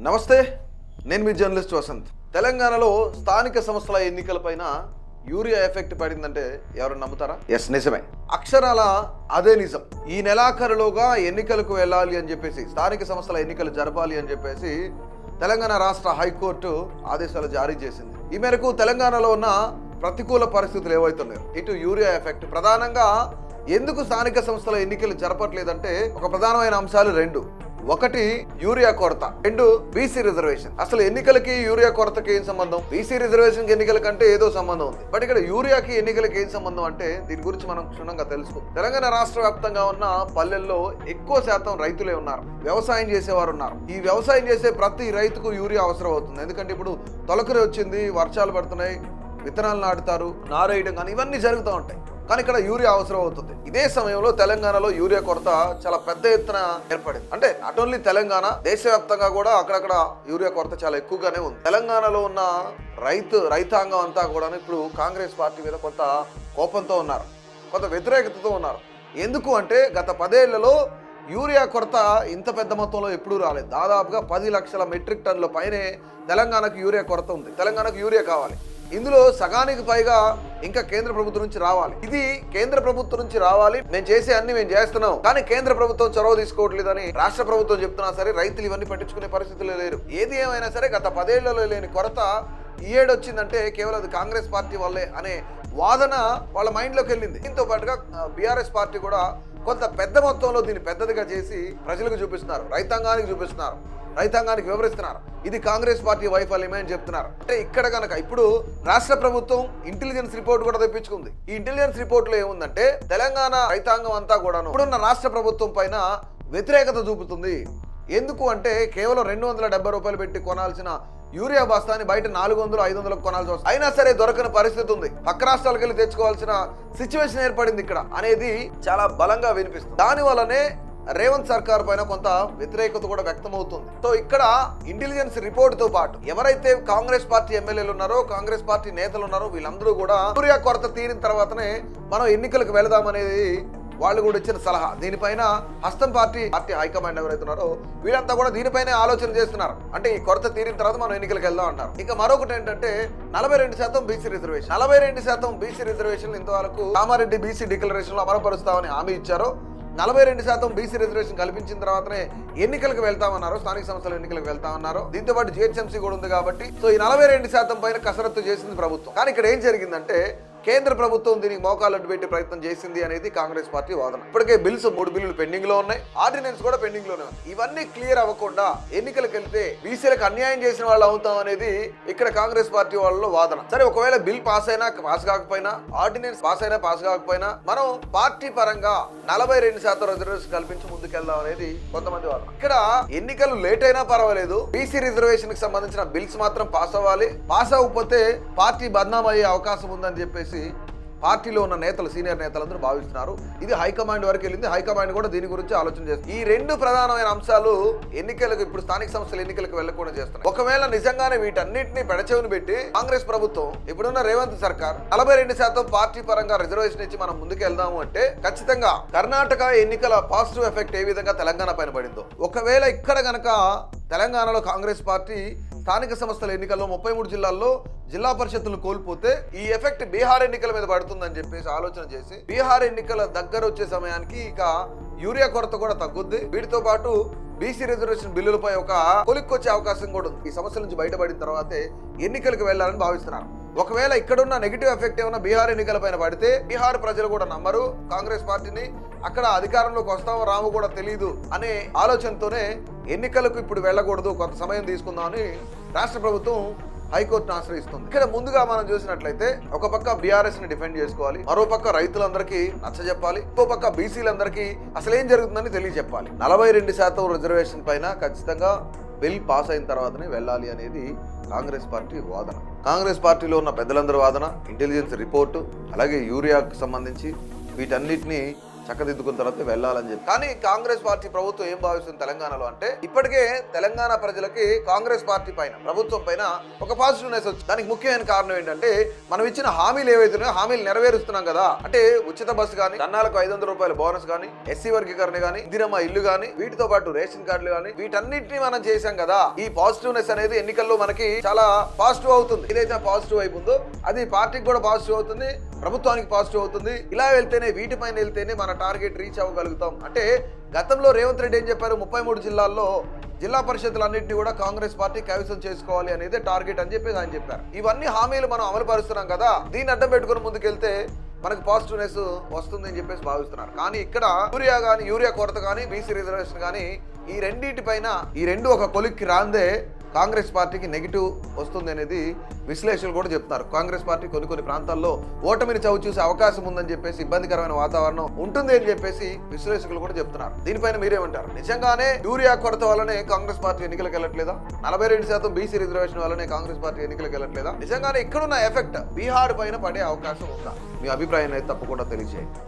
నమస్తే, నేను మీ జర్నలిస్ట్ వసంత్. తెలంగాణలో స్థానిక సంస్థల ఎన్నికలపైన యూరియా ఎఫెక్ట్ పడిందంటే ఎవరు నమ్ముతారా? ఎస్, నిజమే. అక్షరాల అదే నిజం. ఈ నెలాఖరులోగా ఎన్నికలకు వెళ్ళాలి అని చెప్పేసి, స్థానిక సంస్థల ఎన్నికలు జరపాలి అని చెప్పేసి తెలంగాణ రాష్ట్ర హైకోర్టు ఆదేశాలు జారీ చేసింది. ఈ మేరకు తెలంగాణలో ఉన్న ప్రతికూల పరిస్థితులు ఏవైతున్నాయో, ఇటు యూరియా ఎఫెక్ట్, ప్రధానంగా ఎందుకు స్థానిక సంస్థల ఎన్నికలు జరపట్లేదంటే ఒక ప్రధానమైన అంశాలు రెండు. ఒకటి యూరియా కొరత, రెండు బీసీ రిజర్వేషన్. అసలు ఎన్నికలకి యూరియా కొరతకి ఏం సంబంధం? బీసీ రిజర్వేషన్ ఎన్నికల కంటే ఏదో సంబంధం ఉంది, బట్ ఇక్కడ యూరియాకి ఎన్నికలకి ఏం సంబంధం అంటే దీని గురించి మనం క్షుణ్ణంగా తెలుసుకో. తెలంగాణ రాష్ట్ర వ్యాప్తంగా ఉన్న పల్లెల్లో ఎక్కువ శాతం రైతులే ఉన్నారు, వ్యవసాయం చేసేవారు ఉన్నారు. ఈ వ్యవసాయం చేసే ప్రతి రైతుకు యూరియా అవసరం అవుతుంది. ఎందుకంటే ఇప్పుడు తొలకరి వచ్చింది, వర్షాలు పడుతున్నాయి, విత్తనాలు నాటుతారు, నారేయడం కానీ ఇవన్నీ జరుగుతూ ఉంటాయి. కానీ ఇక్కడ యూరియా అవసరం అవుతుంది. ఇదే సమయంలో తెలంగాణలో యూరియా కొరత చాలా పెద్ద ఎత్తున ఏర్పడింది. అంటే నాట్ ఓన్లీ తెలంగాణ, దేశవ్యాప్తంగా కూడా అక్కడక్కడ యూరియా కొరత చాలా ఎక్కువగానే ఉంది. తెలంగాణలో ఉన్న రైతాంగం అంతా కూడా ఇప్పుడు కాంగ్రెస్ పార్టీ మీద కొంత కోపంతో ఉన్నారు, కొంత వ్యతిరేకతతో ఉన్నారు. ఎందుకు అంటే గత 10 ఏళ్లలో యూరియా కొరత ఇంత పెద్ద మొత్తంలో ఎప్పుడూ రాలేదు. దాదాపుగా 10 లక్షల మెట్రిక్ టన్నుల పైనే తెలంగాణకు యూరియా కొరత ఉంది. తెలంగాణకు యూరియా కావాలి. ఇందులో సగానికి పైగా ఇంకా కేంద్ర ప్రభుత్వం నుంచి రావాలి. ఇది కేంద్ర ప్రభుత్వం నుంచి రావాలి, మేము చేసే అన్ని మేము చేస్తున్నాం, కానీ కేంద్ర ప్రభుత్వం చొరవ తీసుకోవట్లేదని రాష్ట్ర ప్రభుత్వం చెప్తున్నా సరే రైతులు ఇవన్నీ పట్టించుకునే పరిస్థితులు లేరు. ఏది ఏమైనా సరే గత 10 ఏళ్లలో లేని కొరత ఈ ఏడు వచ్చిందంటే కేవలం అది కాంగ్రెస్ పార్టీ వల్లే అనే వాదన వాళ్ళ మైండ్లోకి వెళ్ళింది. దీంతో పాటుగా బీఆర్ఎస్ పార్టీ కూడా కొంత పెద్ద మొత్తంలో దీన్ని పెద్దదిగా చేసి ప్రజలకు చూపిస్తున్నారు, రైతాంగానికి చూపిస్తున్నారు, రైతాంగానికి వివరిస్తున్నారు. ఇది కాంగ్రెస్ పార్టీ వైఫల్యమే అని చెప్తున్నారు. అంటే ఇక్కడ కనుక ఇప్పుడు రాష్ట్ర ప్రభుత్వం ఇంటెలిజెన్స్ రిపోర్ట్ కూడా తెప్పించుకుంది. ఈ ఇంటెలిజెన్స్ రిపోర్ట్ లో ఏముందంటే తెలంగాణ రైతాంగం అంతా కూడా ఇప్పుడున్న రాష్ట్ర ప్రభుత్వం పైన వ్యతిరేకత చూపుతుంది. ఎందుకు అంటే కేవలం 270 రూపాయలు పెట్టి కొనాల్సిన యూరియా బస్తాని బయట 400-500 కొనాల్సి వస్తుంది. అయినా సరే దొరకని పరిస్థితి ఉంది. పక్క రాష్ట్రాలకు వెళ్ళి తెచ్చుకోవాల్సిన సిచ్యువేషన్ ఏర్పడింది ఇక్కడ అనేది చాలా బలంగా వినిపిస్తుంది. దాని వల్లనే రేవంత్ సర్కార్ పైన కొంత వ్యతిరేకత కూడా వ్యక్తమవుతుంది. సో ఇక్కడ ఇంటెలిజెన్స్ రిపోర్ట్ తో పాటు ఎవరైతే కాంగ్రెస్ పార్టీ ఎమ్మెల్యేలు ఉన్నారో, కాంగ్రెస్ పార్టీ నేతలు ఉన్నారో, వీళ్ళందరూ కూడా యూరియా కొరత తీరిన తర్వాతనే మనం ఎన్నికలకు వెళదామనేది వాళ్ళు కూడా ఇచ్చిన సలహా. దీనిపైన హస్తం పార్టీ హైకమాండ్ ఎవరైతే ఉన్నారో వీళ్ళంతా కూడా దీనిపైనే ఆలోచన చేస్తున్నారు. అంటే ఈ కొరత తీరిన తర్వాత మనం ఎన్నికలకు వెళ్దాం అంటారు. ఇక మరొకటి ఏంటంటే 42% బీసీ రిజర్వేషన్. 42% బీసీ రిజర్వేషన్ ఇంతవరకు కామారెడ్డి బీసీ డిక్లరేషన్ లో అమలుపరుస్తామని హామీ ఇచ్చారో, 42% బీసీ రిజర్వేషన్ కల్పించిన తర్వాతనే ఎన్నికలకు వెళ్తామన్నారు, స్థానిక సంస్థల ఎన్నికలకు వెళ్తామన్నారు. దీంతో పాటు జిహెచ్ఎంసీ కూడా ఉంది కాబట్టి సో ఈ 42% పైన కసరత్తు చేసింది ప్రభుత్వం. కానీ ఇక్కడ ఏం జరిగిందంటే కేంద్ర ప్రభుత్వం దీనికి మోకాలడ్డు పెట్టే ప్రయత్నం చేసింది అనేది కాంగ్రెస్ పార్టీ వాదన. ఇప్పటికే 3 బిల్లులు పెండింగ్ లో ఉన్నాయి, ఆర్డినెన్స్ కూడా పెండింగ్ లోనే ఉంది. ఇవన్నీ క్లియర్ అవ్వకుండా ఎన్నికలకు వెళ్తే బీసీలకు అన్యాయం చేసిన వాళ్ళు అవుతాం అనేది ఇక్కడ కాంగ్రెస్ పార్టీ వాళ్ళలో వాదన. సరే, ఒకవేళ బిల్ పాస్ అయినా పాస్ కాకపోయినా, ఆర్డినెన్స్ పాస్ అయినా పాస్ కాకపోయినా మనం పార్టీ పరంగా 42% రిజర్వేషన్ కల్పించి ముందుకెళ్దాం అనేది కొంతమంది వాదన. ఇక్కడ ఎన్నికలు లేట్ అయినా పర్వాలేదు, బీసీ రిజర్వేషన్ కి సంబంధించిన బిల్స్ మాత్రం పాస్ అవ్వాలి. పాస్ అవ్వకపోతే పార్టీ బద్నాం అయ్యే అవకాశం ఉందని చెప్పేసి పార్టీలో ఉన్న నేతలు, సీనియర్ నేతలందరూ భావిస్తున్నారు. ఇది హైకమాండ్ వరకు వెళ్ళింది. హైకమాండ్ కూడా దీని గురించి ఆలోచన చేస్తుంది. ఈ 2 ప్రధానమైన అంశాలు ఎన్నికలకు, ఇప్పుడు స్థానిక సంస్థల ఎన్నికలకు వెళ్లకుండా చేస్తున్నాయి. ఒకవేళ నిజంగానే వీటన్నిటిని పెడచెవిని పెట్టి కాంగ్రెస్ ప్రభుత్వం, ఇప్పుడున్న రేవంత్ సర్కార్ 42% పార్టీ పరంగా రిజర్వేషన్ ఇచ్చి మనం ముందుకు వెళ్దాము అంటే ఖచ్చితంగా కర్ణాటక ఎన్నికల పాజిటివ్ ఎఫెక్ట్ ఏ విధంగా తెలంగాణ పైన పడిందో, ఒకవేళ ఇక్కడ గనక తెలంగాణలో కాంగ్రెస్ పార్టీ స్థానిక సంస్థల ఎన్నికల్లో 33 జిల్లాల్లో జిల్లా పరిషత్తులు కోల్పోతే ఈ ఎఫెక్ట్ బీహార్ ఎన్నికల మీద పడుతుందని చెప్పేసి ఆలోచన చేసి బీహార్ ఎన్నికల దగ్గర వచ్చే సమయానికి ఇక యూరియా కొరత కూడా తగ్గుద్ది. వీటితో పాటు బీసీ రిజర్వేషన్ బిల్లులపై ఒక కొలిక్కొచ్చే అవకాశం కూడా ఉంది. ఈ సమస్యల నుంచి బయటపడిన తర్వాతే ఎన్నికలకు వెళ్లాలని భావిస్తున్నారు. ఒకవేళ ఇక్కడున్న నెగిటివ్ ఎఫెక్ట్ ఏమైనా బీహార్ ఎన్నికల పైన పడితే బీహార్ ప్రజలు కూడా నమ్మరు కాంగ్రెస్ పార్టీని, అక్కడ అధికారంలోకి వస్తామో రామో కూడా తెలియదు అనే ఆలోచనతోనే ఎన్నికలకు ఇప్పుడు వెళ్ళకూడదు, కొంత సమయం తీసుకుందామని రాష్ట్ర ప్రభుత్వం హైకోర్టును ఆశ్రయిస్తుంది. ఇక్కడ ముందుగా మనం చూసినట్లయితే ఒక పక్క బీఆర్ఎస్ ని డిఫెండ్ చేసుకోవాలి, మరో పక్క రైతులందరికీ నచ్చజెప్పాలి, ఇంకో పక్క బీసీలందరికీ అసలు ఏం జరుగుతుందని తెలియజెప్పాలి. 42% రిజర్వేషన్ పైన ఖచ్చితంగా బిల్ పాస్ అయిన తర్వాతనే వెళ్ళాలి అనేది కాంగ్రెస్ పార్టీ వాదన. కాంగ్రెస్ పార్టీలో ఉన్న పెద్దలందరి వాదన, ఇంటెలిజెన్స్ రిపోర్టు, అలాగే యూరియాకు సంబంధించి వీటన్నిటిని చక్కదిద్దుకున్న తర్వాత వెళ్ళాలని చెప్పి. కానీ కాంగ్రెస్ పార్టీ ప్రభుత్వం ఏం భావిస్తుంది తెలంగాణలో అంటే, ఇప్పటికే తెలంగాణ ప్రజలకి కాంగ్రెస్ పార్టీ పైన, ప్రభుత్వం పైన ఒక పాజిటివ్నెస్ వచ్చింది. దానికి ముఖ్యమైన కారణం ఏంటంటే, మనం ఇచ్చిన హామీలు ఏవైతున్నాయో హామీలు నెరవేరుస్తున్నాం కదా. అంటే ఉచిత బస్సు కానీ, కన్నాలకు 500 రూపాయల బోనస్ కానీ, ఎస్సీ వర్గీకరణ కానీ, ఇందిరమ్మ ఇల్లు కానీ, వీటితో పాటు రేషన్ కార్డులు కానీ, వీటన్నిటిని మనం చేశాం కదా. ఈ పాజిటివ్నెస్ అనేది ఎన్నికల్లో మనకి చాలా పాజిటివ్ అవుతుంది. ఏదైతే పాజిటివ్ వైపు ఉందో అది పార్టీకి కూడా పాజిటివ్ అవుతుంది, ప్రభుత్వానికి పాజిటివ్ అవుతుంది. ఇలా వెళ్తేనే, వీటిపైన వెళ్తేనే మన టార్గెట్ రీచ్ అవ్వగలుగుతాం. అంటే గతంలో రేవంత్ రెడ్డి ఏం చెప్పారు, 33 జిల్లాల్లో జిల్లా పరిషత్తులన్నింటినీ కూడా కాంగ్రెస్ పార్టీ కైవసం చేసుకోవాలి అనేది టార్గెట్ అని చెప్పి ఆయన చెప్పారు. ఇవన్నీ హామీలు మనం అమలు పరుస్తున్నాం కదా, దీన్ని అడ్డం పెట్టుకుని ముందుకెళ్తే మనకు పాజిటివ్నెస్ వస్తుంది అని చెప్పేసి భావిస్తున్నారు. కానీ ఇక్కడ యూరియా కొరత కానీ, బీసీ రిజర్వేషన్ కానీ, ఈ రెండు ఒక కొలిక్కి రాందే కాంగ్రెస్ పార్టీకి నెగిటివ్ వస్తుంది అనేది విశ్లేషకులు కూడా చెప్తున్నారు. కాంగ్రెస్ పార్టీ కొన్ని ప్రాంతాల్లో ఓటమిని చవి చూసే అవకాశం ఉందని చెప్పేసి, ఇబ్బందికరమైన వాతావరణం ఉంటుంది అని చెప్పేసి విశ్లేషకులు కూడా చెప్తున్నారు. దీనిపైన మీరేమంటారు? నిజంగానే యూరియా కొరత వల్లనే కాంగ్రెస్ పార్టీ ఎన్నికలకు వెళ్ళట్లేదా? 42% బీసీ రిజర్వేషన్ వల్లనే కాంగ్రెస్ పార్టీ ఎన్నికలకు వెళ్ళట్లేదా? నిజంగానే ఇక్కడున్న ఎఫెక్ట్ బీహార్ పైన పడే అవకాశం ఉందా? మీ అభిప్రాయాన్ని అయితే తప్పకుండా తెలియజేయండి.